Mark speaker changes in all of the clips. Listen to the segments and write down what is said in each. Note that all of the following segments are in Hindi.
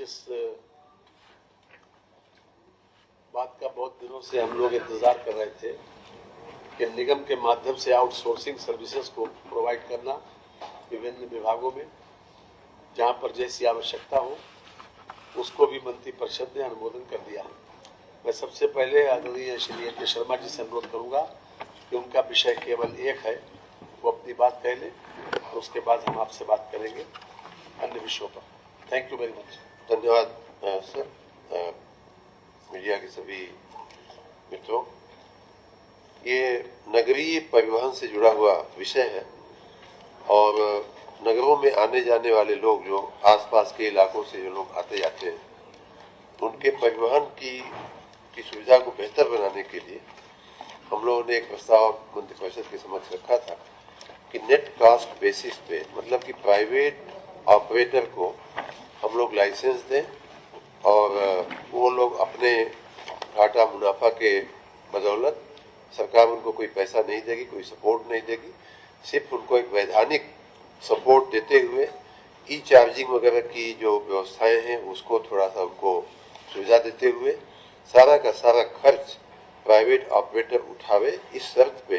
Speaker 1: जिस बात का बहुत दिनों से हम लोग इंतजार कर रहे थे कि निगम के माध्यम से आउटसोर्सिंग सर्विसेज को प्रोवाइड करना विभिन्न विभागों में जहां पर जैसी आवश्यकता हो, उसको भी मंत्रिपरिषद ने अनुमोदन कर दिया है। मैं सबसे पहले आदरणीय श्री के शर्मा जी से अनुरोध करूंगा कि उनका विषय केवल एक है, वो अपनी बात कह लें, तो उसके बाद हम आपसे बात करेंगे अन्य विषयों पर। Thank you very much.
Speaker 2: धन्यवाद सर। मीडिया के सभी मित्रों, ये नगरीय परिवहन से जुड़ा हुआ विषय है और नगरों में आने जाने वाले लोग, जो आसपास के इलाकों से जो लोग आते जाते हैं, उनके परिवहन की सुविधा को बेहतर बनाने के लिए हम लोगों ने एक प्रस्ताव मंत्रिपरिषद के समक्ष रखा था कि नेट कॉस्ट बेसिस पे, मतलब कि प्राइवेट ऑपरेटर को हम लोग लाइसेंस दें और वो लोग अपने घाटा मुनाफा के बदौलत, सरकार उनको कोई पैसा नहीं देगी, कोई सपोर्ट नहीं देगी, सिर्फ उनको एक वैधानिक सपोर्ट देते हुए ई चार्जिंग वगैरह की जो व्यवस्थाएं हैं उसको थोड़ा सा उनको सुविधा देते हुए सारा का सारा खर्च प्राइवेट ऑपरेटर उठावे, इस शर्त पे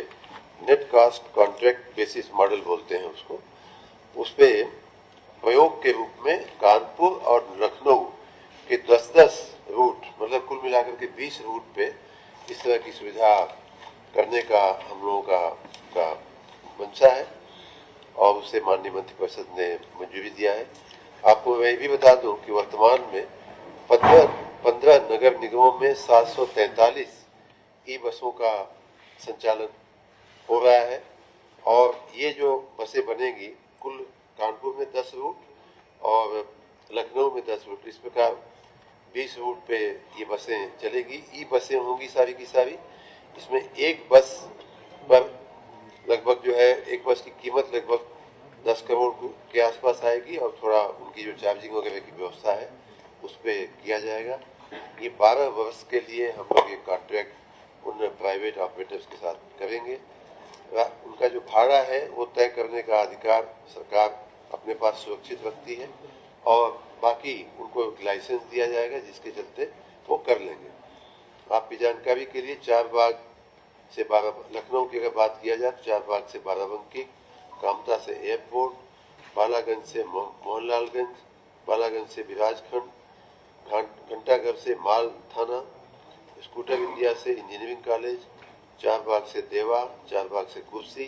Speaker 2: net cost contract basis model बोलते हैं उसको, उस पे प्रयोग के रूप में कानपुर और लखनऊ के 10-10 रूट, मतलब कुल मिलाकर के 20 रूट पे इस तरह की सुविधा करने का हम लोगों का मंशा है और उससे माननीय मंत्रिपरिषद ने मंजूरी दिया है। आपको मैं भी बता दूं कि वर्तमान में 15 नगर निगमों में 743 ई बसों का संचालन हो रहा है और ये जो बसें बनेगी, कुल कानपुर में 10 रूट और लखनऊ में 10 रूट, इस प्रकार 20 रूट पे ये बसें चलेगी। ई बसें होंगी सारी की सारी। इसमें एक बस पर लगभग जो है, एक बस की कीमत लगभग 10 करोड़ के आसपास आएगी और थोड़ा उनकी जो चार्जिंग वगैरह की व्यवस्था है उस पर किया जाएगा। ये 12 वर्ष के लिए हम लोग ये कॉन्ट्रैक्ट उन प्राइवेट ऑपरेटर्स के साथ करेंगे। उनका जो भाड़ा है वो तय करने का अधिकार सरकार अपने पास सुरक्षित रखती है और बाकी उनको लाइसेंस दिया जाएगा जिसके चलते वो कर लेंगे। आपकी जानकारी के लिए चारबाग से लखनऊ की अगर बात किया जाए तो चारबाग से बाराबंकी, कामता से एयरपोर्ट, बालागंज से मोहनलालगंज, बालागंज से विराजखंड, घंटाघर से माल थाना, स्कूटर इंडिया से इंजीनियरिंग कॉलेज, चारबाग से देवा, चारबाग से कुर्सी,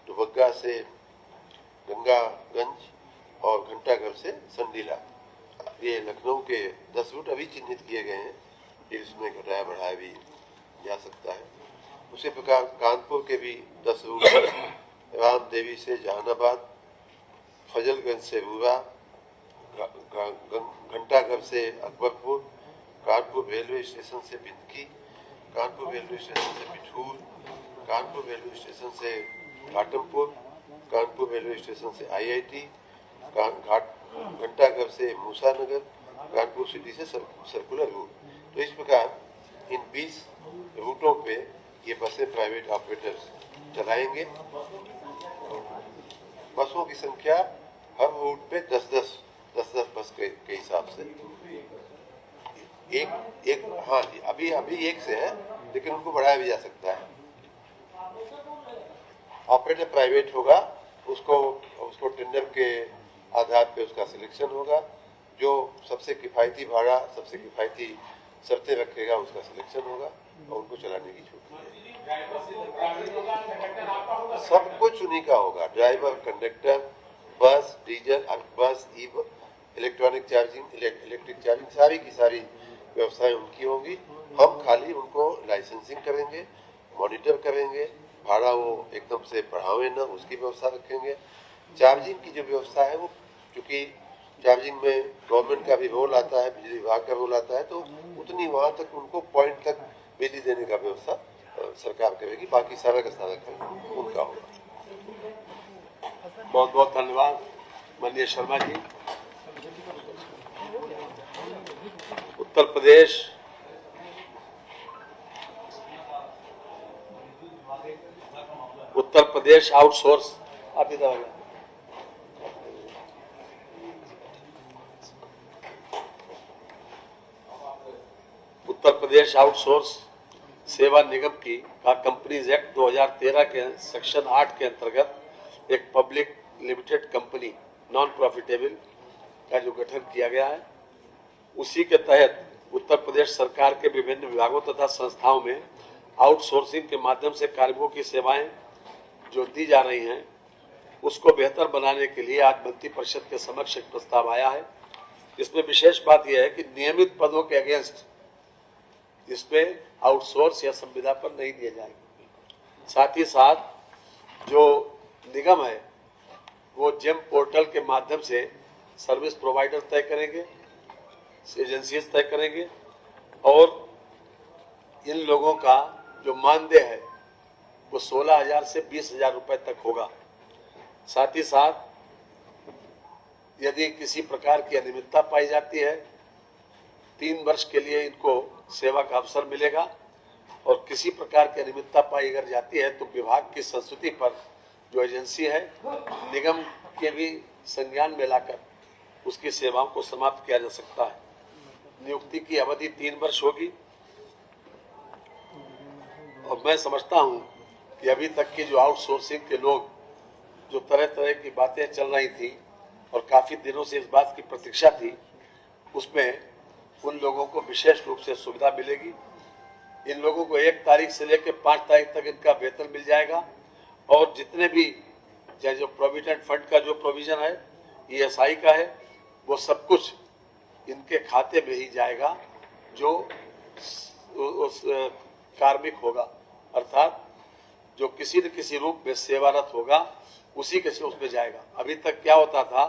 Speaker 2: दुबग्गा से गंगागंज और घंटाघर से संडीला। ये लखनऊ के 10 रूट अभी चिन्हित किए गए हैं, फिर इसमें घटाया बढ़ाया भी जा सकता है। उसी प्रकार कानपुर के भी 10 रूट, राम देवी से जहानाबाद, फजलगंज से रूरा, घंटाघर से अकबरपुर, कानपुर रेलवे स्टेशन से बिंदकी, कानपुर रेलवे स्टेशन से बिठूर, कानपुर रेलवे स्टेशन से घाटमपुर, कानपुर रेलवे स्टेशन से IIT, घंटाघर से मूसानगर, कानपुर सिटी से सर्कुलर रूट। तो इस प्रकार इन 20 रूटों पे ये बसें प्राइवेट ऑपरेटर्स चलाएंगे। बसों की संख्या हर रूट पे 10-10 बस के हिसाब से एक हाँ जी, अभी एक से है, लेकिन उनको बढ़ाया भी जा सकता है। ऑपरेटर प्राइवेट होगा, उसको टेंडर के आधार पे उसका सिलेक्शन होगा, जो सबसे किफायती भाड़ा, सबसे किफायती शर्तें रखेगा उसका सिलेक्शन होगा और उनको चलाने की छूट मिलेगी। सब कुछ उन्हीं का होगा, ड्राइवर, कंडक्टर, बस, डीजल, बस, इलेक्ट्रॉनिक चार्जिंग, इलेक्ट्रिक चार्जिंग, सारी की सारी व्यवस्थाएं उनकी होंगी। हम खाली उनको लाइसेंसिंग करेंगे, मॉनिटर करेंगे, भाड़ा वो एकदम से बढ़ावे ना, उसकी व्यवस्था रखेंगे। चार्जिंग की जो व्यवस्था है वो, क्योंकि चार्जिंग में गवर्नमेंट का भी रोल आता है, बिजली विभाग का रोल आता है, तो उतनी वहां तक उनको पॉइंट तक बिजली देने का व्यवस्था सरकार करेगी, बाकी सारा का सारा काम उनका होगा।
Speaker 1: बहुत बहुत धन्यवाद माननीय शर्मा जी। उत्तर प्रदेश आउटसोर्स उत्तर प्रदेश आउटसोर्स सेवा निगम की का कंपनीज एक्ट 2013 के सेक्शन 8 के अंतर्गत एक public limited company non profitable का जो गठन किया गया है, उसी के तहत उत्तर प्रदेश सरकार के विभिन्न विभागों तथा संस्थाओं में आउटसोर्सिंग के माध्यम से कार्मिकों की सेवाएं जो दी जा रही हैं, उसको बेहतर बनाने के लिए आज मंत्री परिषद के समक्ष एक प्रस्ताव आया है। इसमें विशेष बात यह है कि नियमित पदों के अगेंस्ट इसमें आउटसोर्स या संविदा पर नहीं दिया जाएगा। साथ ही साथ जो निगम है वो जेम पोर्टल के माध्यम से सर्विस प्रोवाइडर तय करेंगे, एजेंसीज तय करेंगे और इन लोगों का जो मानदेय है वो 16,000 से 20,000 रुपए तक होगा। साथ ही साथ यदि किसी प्रकार की अनियमितता पाई जाती है 3 वर्ष के लिए इनको सेवा का अवसर मिलेगा और किसी प्रकार की अनियमितता पाई अगर जाती है तो विभाग की संस्तुति पर जो एजेंसी है निगम के भी संज्ञान में लाकर उसकी सेवाओं को समाप्त किया जा सकता है। नियुक्ति की अवधि 3 वर्ष होगी और मैं समझता हूं कि अभी तक की जो आउटसोर्सिंग के लोग जो तरह तरह की बातें चल रही थी और काफी दिनों से इस बात की प्रतीक्षा थी, उसमें उन लोगों को विशेष रूप से सुविधा मिलेगी। इन लोगों को 1 तारीख से लेकर 5 तारीख तक इनका वेतन मिल जाएगा और जितने भी चाहे जो प्रोविडेंट फंड का जो प्रोविजन है, ESI का है, वो सब कुछ इनके खाते में ही जाएगा जो उस कार्मिक होगा, अर्थात जो किसी न किसी रूप में सेवारत होगा उसी के से उसमें जाएगा। अभी तक क्या होता था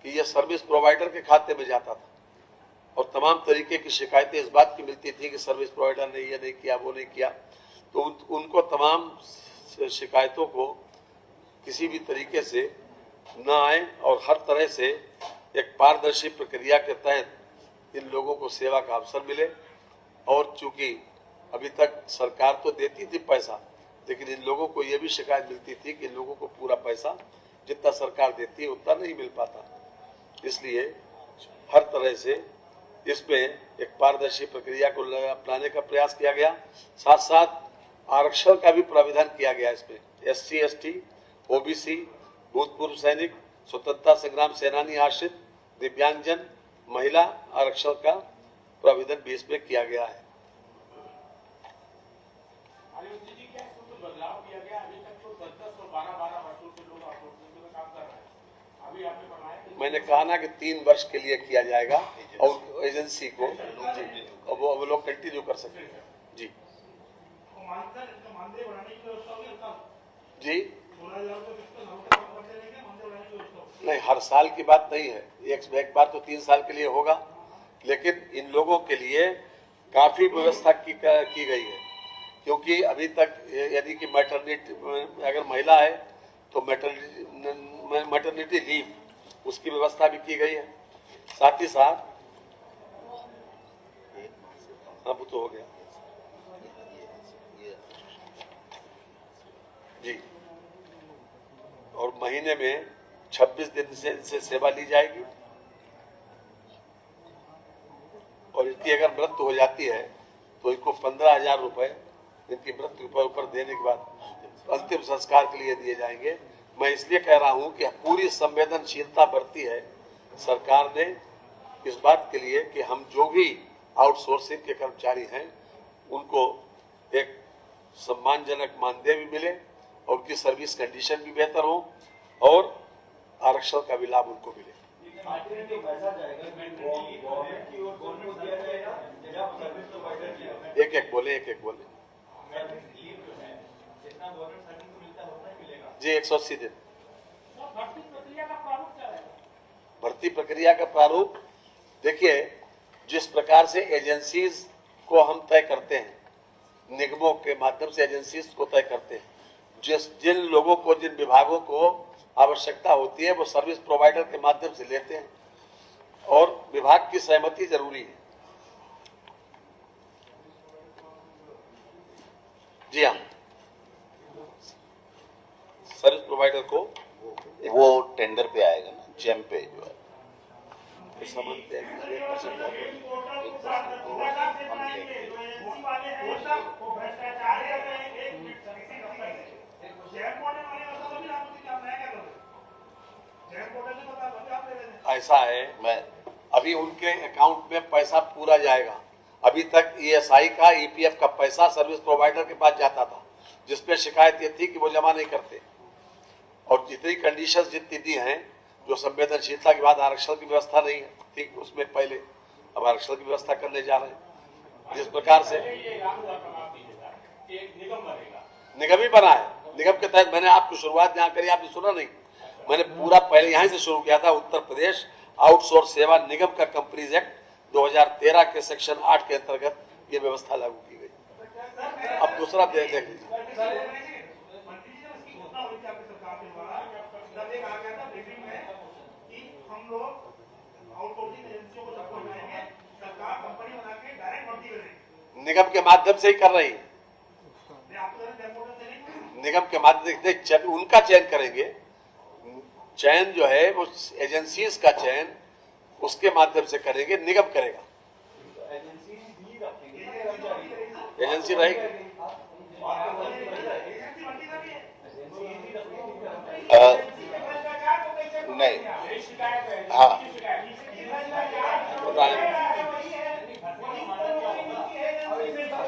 Speaker 1: कि यह सर्विस प्रोवाइडर के खाते में जाता था और तमाम तरीके की शिकायतें इस बात की मिलती थी कि सर्विस प्रोवाइडर ने ये नहीं किया, वो नहीं किया, तो उनको तमाम शिकायतों को किसी भी तरीके से न आए और हर तरह से एक पारदर्शी प्रक्रिया के तहत इन लोगों को सेवा का अवसर मिले। और चूंकि अभी तक सरकार तो देती थी पैसा, लेकिन इन लोगों को ये भी शिकायत मिलती थी कि इन लोगों को पूरा पैसा जितना सरकार देती है उतना नहीं मिल पाता। इसलिए हर तरह से इसमें एक पारदर्शी प्रक्रिया को अपनाने का प्रयास किया गया। साथ साथ आरक्षण का भी प्राविधान किया गया। इसमें SC, ST, OBC, भूतपूर्व सैनिक, स्वतंत्रता संग्राम सेनानी आश्रित, दिव्यांगजन, महिला आरक्षण का प्राविधान भी इसमें किया गया है।
Speaker 3: बदलाव किया गया। अभी तक तो 10-10 और 12-12 वर्षों से लोग आउटसोर्सिंग में काम कर रहे हैं। अभी आपने बताया
Speaker 1: मैंने कहा ना कि 3 वर्ष के लिए किया जाएगा और एजेंसी को वो लोग कंटिन्यू कर सकते हैं। जी
Speaker 3: मानदेय बढ़ाने की व्यवस्था होगी
Speaker 1: जी
Speaker 3: 16,000
Speaker 1: नहीं, हर साल की बात नहीं है, एक बार तो 3 साल के लिए होगा, लेकिन इन लोगों के लिए काफी व्यवस्था की गई है। क्योंकि अभी तक यदि कि मैटरनिटी अगर महिला है तो मैटरनिटी लीव उसकी व्यवस्था भी की गई है। साथ ही साथ अब तो हो गया जी, और महीने में 26 दिन से इनसे सेवा ली जाएगी और इनकी अगर मृत्यु हो जाती है तो इनको 15,000 रुपए इनकी मृत्यु पर ऊपर देने के बाद अंतिम संस्कार के लिए दिए जाएंगे। मैं इसलिए कह रहा हूं कि पूरी संवेदनशीलता बरती है सरकार ने इस बात के लिए कि हम जो भी आउटसोर्सिंग के कर्मचारी हैं उनको एक सम्मानजनक मानदेय भी मिले और उनकी सर्विस कंडीशन भी बेहतर हो और आरक्षण का भी लाभ उनको मिले। एक बोले जी 180 दिन। भर्ती प्रक्रिया का प्रारूप देखिए, जिस प्रकार से एजेंसीज को हम तय करते हैं, निगमों के माध्यम से एजेंसीज को तय करते हैं, जिन लोगों को जिन विभागों को आवश्यकता होती है वो सर्विस प्रोवाइडर के माध्यम से लेते हैं और विभाग की सहमति जरूरी है। जी हाँ, सर्विस प्रोवाइडर को
Speaker 4: वो टेंडर पे आएगा ना, जेम पे जो है
Speaker 1: तो समझते हैं कि 1% का ऐसा है, मैं अभी उनके अकाउंट में पैसा पूरा जाएगा। अभी तक ईएसआई का ईपीएफ का पैसा सर्विस प्रोवाइडर के पास जाता था, जिसपे शिकायत ये थी कि वो जमा नहीं करते, और जितनी कंडीशंस जितनी दी हैं, जो संवेदनशीलता के बाद आरक्षण की व्यवस्था नहीं है थी उसमें पहले, अब आरक्षण की व्यवस्था करने जा रहे हैं। जिस प्रकार से निगम ही बना है, निगम के तहत मैंने आपको शुरुआत जहां करी आपने सुना नहीं, मैंने पूरा पहले यहीं से शुरू किया था। उत्तर प्रदेश आउटसोर्स सेवा निगम का कंपनीज एक्ट 2013 के सेक्शन 8 के अंतर्गत ये व्यवस्था लागू की गई। अब दूसरा देख लीजिए, निगम के माध्यम से ही कर रही है, निगम के माध्यम से उनका चयन करेंगे। चयन जो है वो एजेंसीज का चयन उसके माध्यम से करेंगे, निगम करेगा, एजेंसी रहेगी।
Speaker 2: नहीं, हाँ,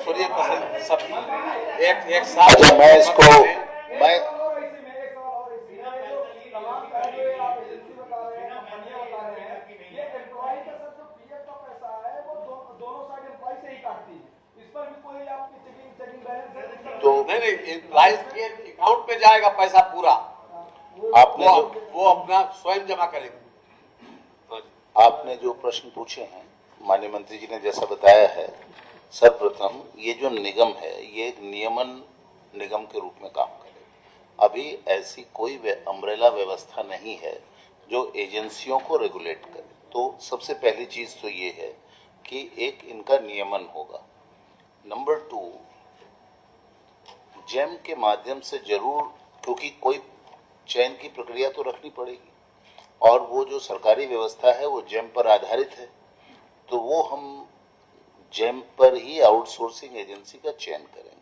Speaker 1: सुनिए सब एक साथ।
Speaker 2: अच्छा, मैं इसको मैं
Speaker 1: तो नहीं एम्प्लॉइज के अकाउंट में जाएगा पैसा पूरा,
Speaker 2: आपने
Speaker 1: वो अपना स्वयं जमा करेंगे।
Speaker 2: आपने जो प्रश्न पूछे हैं माननीय मंत्री जी ने जैसा बताया है, सर्वप्रथम ये जो निगम है ये एक नियमन निगम के रूप में काम करे। अभी ऐसी कोई अम्ब्रेला व्यवस्था नहीं है जो एजेंसियों को रेगुलेट करे। तो सबसे पहली चीज तो ये है कि एक इनका नियमन होगा। नंबर 2, जेम के माध्यम से जरूर, क्योंकि कोई चयन की प्रक्रिया तो रखनी पड़ेगी और वो जो सरकारी व्यवस्था है वो जेम पर आधारित है, तो वो हम जेम पर ही आउटसोर्सिंग एजेंसी का चयन करेंगे।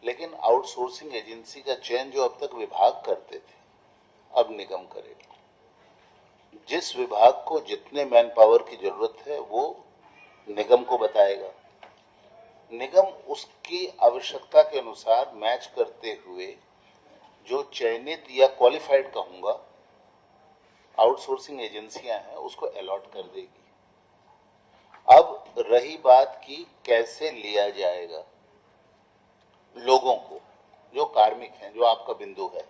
Speaker 2: लेकिन आउटसोर्सिंग एजेंसी का चयन जो अब तक विभाग करते थे, अब निगम करेगा। जिस विभाग को जितने मैन पावर की जरूरत है वो निगम को बताएगा, निगम उसकी आवश्यकता के अनुसार मैच करते हुए जो चयनित या क्वालिफाइड कहूंगा आउटसोर्सिंग एजेंसियां हैं उसको अलॉट कर देगी। अब रही बात कि कैसे लिया जाएगा लोगों को, जो कार्मिक हैं, जो आपका बिंदु है,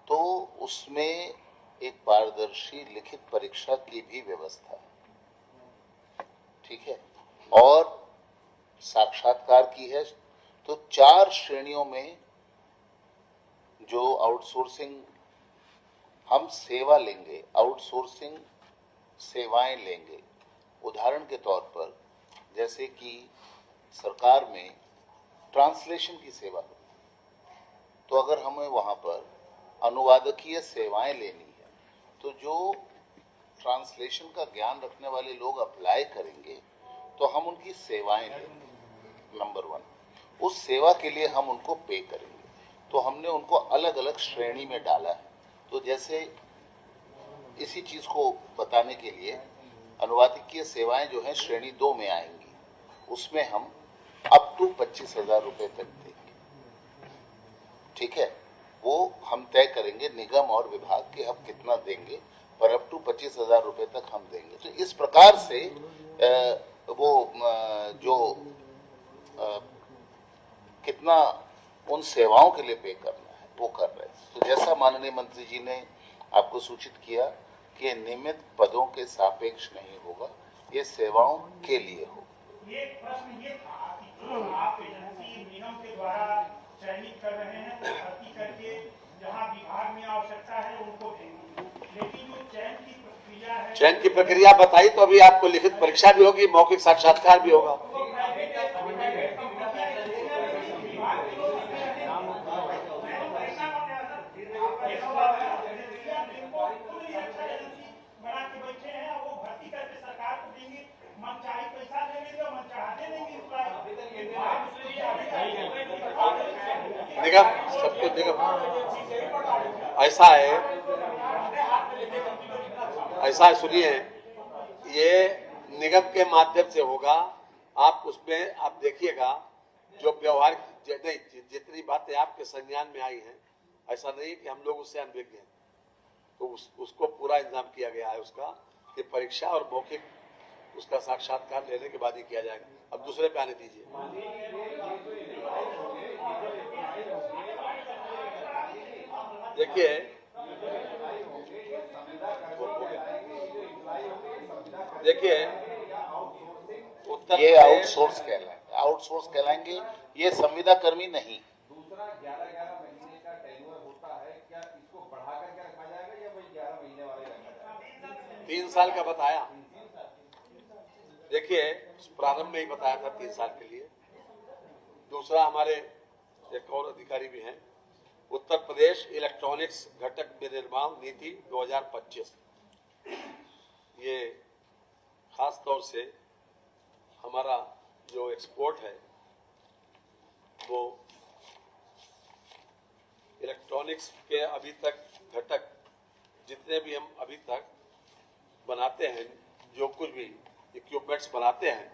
Speaker 2: तो उसमें एक पारदर्शी लिखित परीक्षा की भी व्यवस्था है, ठीक है, और साक्षात्कार की है। तो 4 श्रेणियों में जो आउटसोर्सिंग हम सेवा लेंगे, आउटसोर्सिंग सेवाएं लेंगे। उदाहरण के तौर पर जैसे कि सरकार में ट्रांसलेशन की सेवा हो, तो अगर हमें वहां पर अनुवादकीय सेवाएं लेनी है तो जो ट्रांसलेशन का ज्ञान रखने वाले लोग अप्लाई करेंगे तो हम उनकी सेवाएं लेंगे। नंबर 1, उस सेवा के लिए हम उनको पे करेंगे, तो हमने उनको अलग अलग श्रेणी में डाला है। तो जैसे इसी चीज को बताने के लिए अनुवादकीय सेवाएं जो हैं श्रेणी 2 में आएंगी, उसमें हम अप टू 25,000 रुपए तक देंगे, ठीक है। वो हम तय करेंगे निगम और विभाग के हम कितना देंगे, पर अप टू 25,000 रुपए तक हम देंगे। तो इस प्रकार से वो जो कितना उन सेवाओं के लिए पे करना है वो कर रहे हैं। तो जैसा माननीय मंत्री जी ने आपको सूचित किया कि नियमित पदों के सापेक्ष नहीं होगा, ये सेवाओं के लिए होगा।
Speaker 3: ये प्रश्न ये था कि जो आप एजेंसी निगम के द्वारा चयनित कर रहे हैं वो भर्ती करके जहां विभाग में आवश्यकता है उनको देंगे, लेकिन जो चयन की प्रक्रिया है,
Speaker 1: चयन की प्रक्रिया बताई तो अभी आपको लिखित परीक्षा भी होगी, मौखिक साक्षात्कार भी होगा।
Speaker 3: बना के बैठे हैं वो भर्ती करके
Speaker 1: निगम सबको निगम ऐसा है सुनिए, ये निगम के माध्यम से होगा। आप उसमें आप देखिएगा जो व्यवहार नहीं, जितनी बातें आपके संज्ञान में आई हैं, ऐसा नहीं कि हम लोग उससे अनभिज्ञ हैं, तो उसको पूरा इंतजाम किया गया है उसका, कि परीक्षा और मौखिक उसका साक्षात्कार लेने के बाद ही किया जाएगा। अब दूसरे पे आने दीजिए। देखिए
Speaker 4: ये आउटसोर्स कहलाएंगे, ये संविदा कर्मी नहीं।
Speaker 5: दूसरा 11 महीने का टेन्योर होता है, क्या इसको बढ़ा करके रखा जाएगा या वही 11 महीने वाले रखा जाएगा?
Speaker 1: 3 साल का बताया। देखिए प्रारंभ में ही बताया था 3 साल के लिए। दूसरा, हमारे एक और अधिकारी भी हैं, उत्तर प्रदेश इलेक्ट्रॉनिक्स घटक विनिर्माण नीति 2025। ये खास तौर से हमारा जो एक्सपोर्ट है वो इलेक्ट्रॉनिक्स के अभी तक घटक जितने भी हम अभी तक बनाते हैं, जो कुछ भी इक्विपमेंट्स बनाते हैं,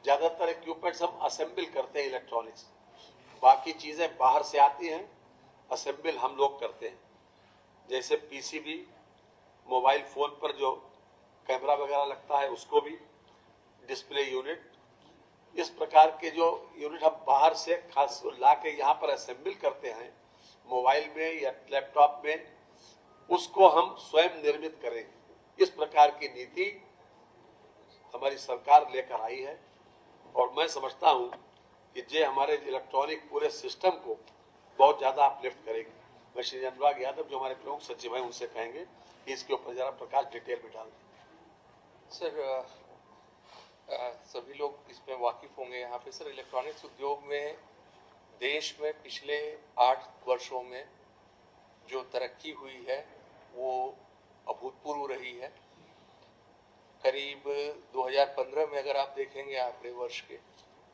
Speaker 1: ज़्यादातर इक्विपमेंट्स हम असेंबल करते हैं इलेक्ट्रॉनिक्स। बाकी चीज़ें बाहर से आती हैं, असेंबल हम लोग करते हैं। जैसे पीसीबी, मोबाइल फ़ोन पर जो कैमरा वगैरह लगता है उसको भी, डिस्प्ले यूनिट, इस प्रकार के जो यूनिट हम बाहर से खास ला के यहाँ पर असेंबल करते हैं मोबाइल में या लैपटॉप में, उसको हम स्वयं निर्मित करेंगे। इस प्रकार की नीति हमारी सरकार लेकर आई है और मैं समझता हूँ कि ये हमारे इलेक्ट्रॉनिक पूरे सिस्टम को बहुत ज़्यादा अपलिफ्ट करेगी। मैं श्री अनुराग यादव जो हमारे प्रमुख सचिव हैं उनसे कहेंगे कि इसके ऊपर जरा प्रकाश डिटेल में डाल दें।
Speaker 6: सर, सभी लोग इसमें वाकिफ होंगे यहाँ पे। सर, इलेक्ट्रॉनिक्स उद्योग में देश में पिछले 8 वर्षों में जो तरक्की हुई है वो अभूतपूर्व रही है। करीब 2015 में अगर आप देखेंगे आंकड़े वर्ष के,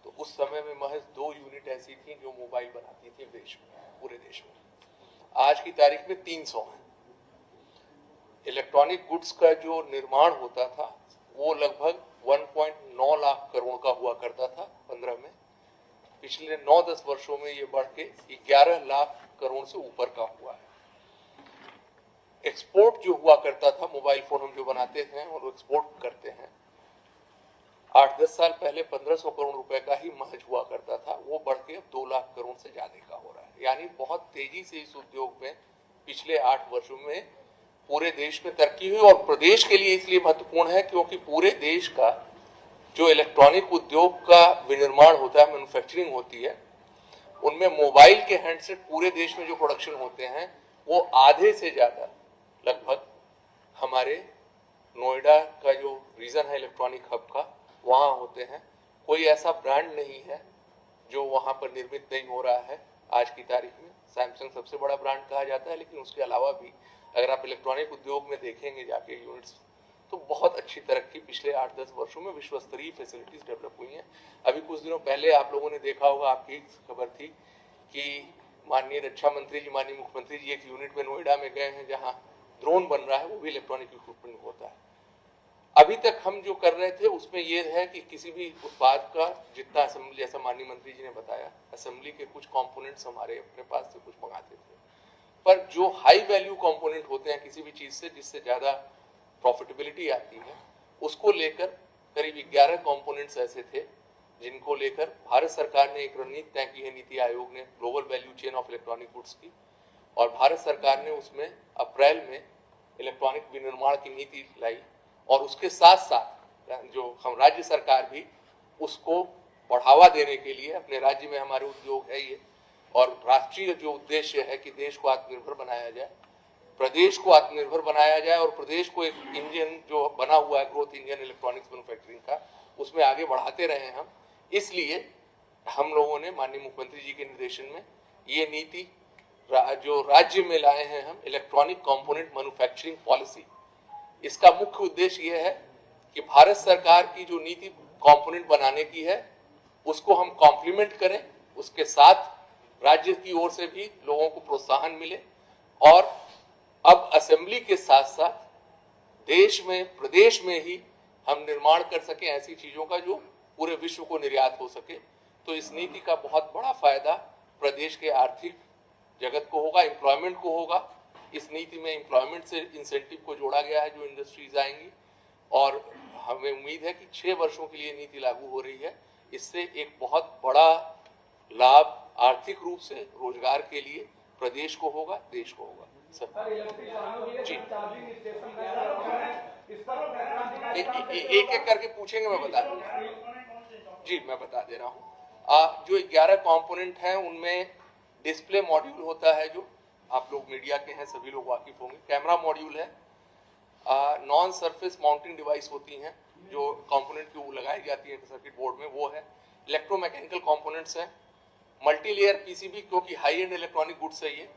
Speaker 6: तो उस समय में महज 2 यूनिट ऐसी थी जो मोबाइल बनाती थी देश में, पूरे देश में। आज की तारीख में 300 हैं। इलेक्ट्रॉनिक गुड्स का जो निर्माण होता था वो लगभग 1.9 लाख करोड़ का हुआ करता था 15 में। पिछले 9-10 वर्षों में ये बढ़ के 11 लाख करोड़ से ऊपर का हुआ है। एक्सपोर्ट जो हुआ करता था, मोबाइल फोन हम जो बनाते हैं और एक्सपोर्ट करते हैं, 8-10 साल पहले 1500 करोड़ रुपए का ही महज हुआ करता था, वो बढ़ के अब 2 लाख करोड़ से ज्यादा का हो रहा है। यानी बहुत तेजी से इस उद्योग में पिछले 8 वर्षों में पूरे देश में तरक्की हुई। और प्रदेश के लिए इसलिए महत्वपूर्ण है क्योंकि पूरे देश का जो इलेक्ट्रॉनिक उद्योग का विनिर्माण होता है, मैन्युफैक्चरिंग होती है, उनमें मोबाइल के हैंडसेट पूरे देश में जो प्रोडक्शन होते हैं वो आधे से ज्यादा लगभग हमारे नोएडा का जो रीजन है इलेक्ट्रॉनिक हब का, वहां होते हैं। कोई ऐसा ब्रांड नहीं है जो वहां पर निर्मित नहीं हो रहा है। आज की तारीख में सैमसंग सबसे बड़ा ब्रांड कहा जाता है, लेकिन उसके अलावा भी अगर आप इलेक्ट्रॉनिक उद्योग में देखेंगे जाके यूनिट्स, तो बहुत अच्छी तरक्की पिछले 8-10 वर्षों में विश्व स्तरीय फैसिलिटीज डेवलप हुई हैं। अभी कुछ दिनों पहले आप लोगों ने देखा होगा, आपकी खबर थी कि माननीय रक्षा मंत्री जी, माननीय मुख्यमंत्री जी एक यूनिट में नोएडा में गए हैं जहां ड्रोन बन रहा है, वो भी इलेक्ट्रॉनिक इक्विपमेंट होता है। अभी तक हम जो कर रहे थे उसमें यह है कि किसी भी उत्पाद का जितना असेंबली, जैसा माननीय मंत्री जी ने बताया, असेंबली के कुछ कंपोनेंट्स हमारे अपने पास से कुछ मंगाते थे, पर जो हाई वैल्यू कंपोनेंट होते हैं किसी भी चीज से जिससे ज्यादा प्रॉफिटेबिलिटी आती है, उसको लेकर करीब 11 कंपोनेंट्स ऐसे थे जिनको लेकर भारत सरकार ने एक रणनीति तय की है, नीति आयोग ने, global value chain of electronic goods की, और भारत सरकार ने उसमें अप्रैल में इलेक्ट्रॉनिक विनिर्माण की नीति लाई। और उसके साथ साथ जो हम राज्य सरकार भी उसको बढ़ावा देने के लिए, अपने राज्य में हमारे उद्योग है ये, और राष्ट्रीय जो उद्देश्य है कि देश को आत्मनिर्भर बनाया जाए, प्रदेश को आत्मनिर्भर बनाया जाए और प्रदेश को एक इंजन जो बना हुआ है ग्रोथ इंजन इलेक्ट्रॉनिक्स मैन्युफैक्चरिंग का, उसमें आगे बढ़ाते रहे हम। इसलिए हम लोगों ने माननीय मुख्यमंत्री जी के निर्देशन में ये नीति जो राज्य में लाए हैं हम, इलेक्ट्रॉनिक कंपोनेंट मैन्युफैक्चरिंग पॉलिसी, इसका मुख्य उद्देश्य यह है कि भारत सरकार की जो नीति कंपोनेंट बनाने की है उसको हम कॉम्प्लीमेंट करें, उसके साथ राज्य की ओर से भी लोगों को प्रोत्साहन मिले और अब असेंबली के साथ साथ देश में, प्रदेश में ही हम निर्माण कर सकें ऐसी चीजों का जो पूरे विश्व को निर्यात हो सके। तो इस नीति का बहुत बड़ा फायदा प्रदेश के आर्थिक जगत को होगा, एम्प्लॉयमेंट को होगा। इस नीति में एम्प्लॉयमेंट से इंसेंटिव को जोड़ा गया है जो इंडस्ट्रीज आएंगी और हमें उम्मीद है कि 6 वर्षों के लिए नीति लागू हो रही है। इससे एक बहुत बड़ा लाभ आर्थिक रूप से रोजगार के लिए प्रदेश को होगा, देश को होगा। जी एक एक करके पूछेंगे, मैं बता दूंगा। जी मैं बता दे रहा हूँ। जो 11 कंपोनेंट हैं उनमें डिस्प्ले मॉड्यूल होता है, जो आप लोग मीडिया के हैं सभी लोग वाकिफ होंगे। कैमरा मॉड्यूल है, नॉन सरफेस माउंटिंग डिवाइस होती हैं जो कंपोनेंट की लगाई जाती है सर्किट बोर्ड में, वो है। इलेक्ट्रोमैकेनिकल कंपोनेंट्स हैं, मल्टी लेयर पीसीबी, क्योंकि हाई एंड इलेक्ट्रॉनिक गुड्स है ये,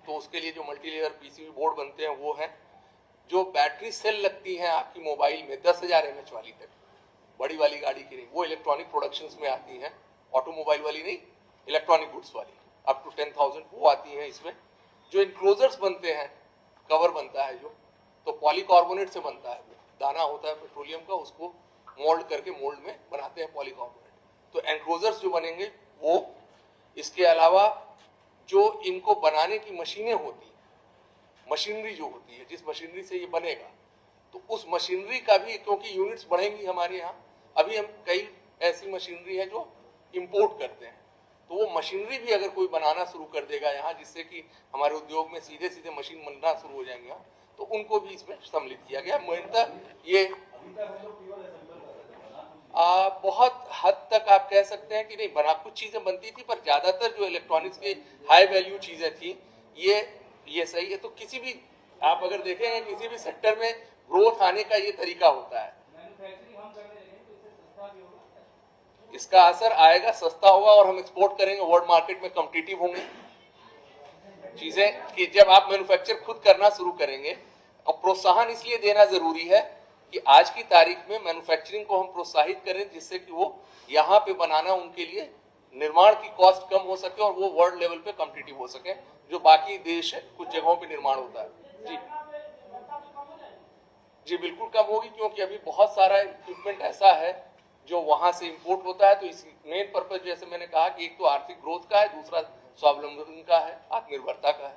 Speaker 6: तो उसके लिए जो मल्टी लेयर पीसीबी बोर्ड बनते हैं वो है। जो बैटरी सेल लगती हैं आपकी मोबाइल में 10,000 mAh वाली तक, बड़ी वाली गाड़ी की नहीं, वो इलेक्ट्रॉनिक प्रोडक्शंस में आती हैं, ऑटोमोबाइल वाली नहीं, इलेक्ट्रॉनिक गुड्स वाली अप टू 10,000 वो आती हैं इसमें। जो इनक्लोजर्स बनते हैं, कवर बनता है जो, तो पॉलीकार्बोनेट से बनता है, वो दाना होता है पेट्रोलियम का, उसको मोल्ड करके मोल्ड में बनाते हैं पॉलीकार्बोनेट। तो एनक्लोजर्स जो बनेंगे वो, इसके अलावा जो इनको बनाने की मशीनें होती हैं, मशीनरी जो होती है, जिस मशीनरी से ये बनेगा, तो उस मशीनरी का भी, क्योंकि यूनिट्स बढ़ेंगी हमारे यहाँ, अभी हम कई ऐसी मशीनरी है जो इंपोर्ट करते हैं, तो वो मशीनरी भी अगर कोई बनाना शुरू कर देगा यहाँ, जिससे कि हमारे उद्योग में सीधे सीधे मशीन बनना शुरू हो जाएंगे, तो उनको भी इसमें सम्मिलित किया गया। मुझे ये बहुत हद तक आप कह सकते हैं कि नहीं बना, कुछ चीजें बनती थी, पर ज्यादातर जो इलेक्ट्रॉनिक्स की हाई वैल्यू चीजें थी ये सही है। तो किसी भी, आप अगर देखेंगे किसी भी सेक्टर में ग्रोथ आने का ये तरीका होता है, इसका असर आएगा, सस्ता होगा और हम एक्सपोर्ट करेंगे, वर्ल्ड मार्केट में कॉम्पिटिटिव होंगे चीजें। कि जब आप मैन्युफैक्चर खुद करना शुरू करेंगे, और प्रोत्साहन इसलिए देना जरूरी है कि आज की तारीख में मैन्युफैक्चरिंग को हम प्रोत्साहित करें, जिससे कि वो यहाँ पे बनाना उनके लिए निर्माण की कॉस्ट कम हो सके और वो वर्ल्ड लेवल पे कॉम्पिटिटिव हो सके, जो बाकी देश है कुछ जगहों पे निर्माण होता है। जी बिल्कुल कम होगी, क्योंकि अभी बहुत सारा इक्विपमेंट ऐसा है जो वहां से इंपोर्ट होता है। तो इस मेन पर्पज, जैसे मैंने कहा, कि एक तो आर्थिक ग्रोथ का है, दूसरा स्वावलंबन का है, आत्मनिर्भरता का है।